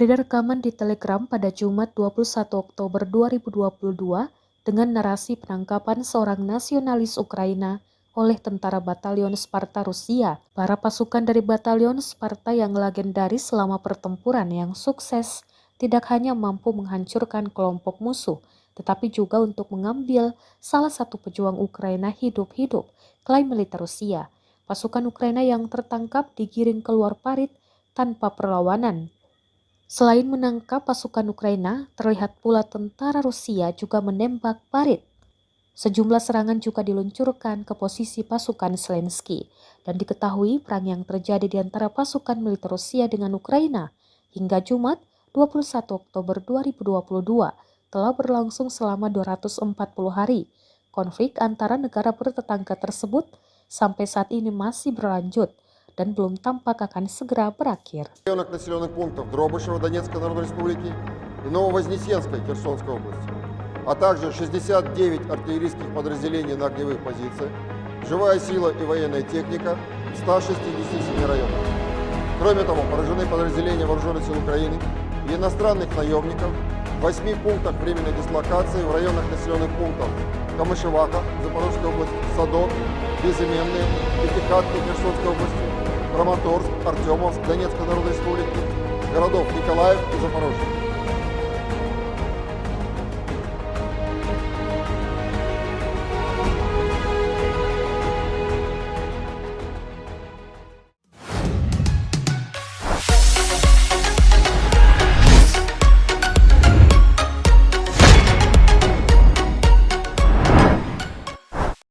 Beredar rekaman di Telegram pada Jumat 21 Oktober 2022 dengan narasi penangkapan seorang nasionalis Ukraina oleh tentara Batalion Sparta Rusia. Para pasukan dari Batalion Sparta yang legendaris selama pertempuran yang sukses tidak hanya mampu menghancurkan kelompok musuh, tetapi juga untuk mengambil salah satu pejuang Ukraina hidup-hidup, klaim militer Rusia. Pasukan Ukraina yang tertangkap digiring keluar parit tanpa perlawanan. Selain menangkap pasukan Ukraina, terlihat pula tentara Rusia juga menembak parit. Sejumlah serangan juga diluncurkan ke posisi pasukan Zelensky, dan diketahui perang yang terjadi di antara pasukan militer Rusia dengan Ukraina hingga Jumat 21 Oktober 2022 telah berlangsung selama 240 hari. Konflik antara negara bertetangga tersebut sampai saat ini masih berlanjut dan belum tampak akan segera berakhir. Районах населенных пунктов Дробышева Донецкой Народной Республики и Нововознесенской Херсонской области, а также 69 артиллерийских подразделений на огневых позициях, живая сила и военная техника в 167 районах. Кроме того, поражены подразделения Вооруженных сил Украины и иностранных наемников в 8 пунктах временной дислокации в районах населенных пунктов Камышеваха, Запорожской области, Садок, Безыменные, Пятихатки, Херсонской области, Краматорск, Артемовск, Донецкой Народной Республики, городов Николаев и Запорожье.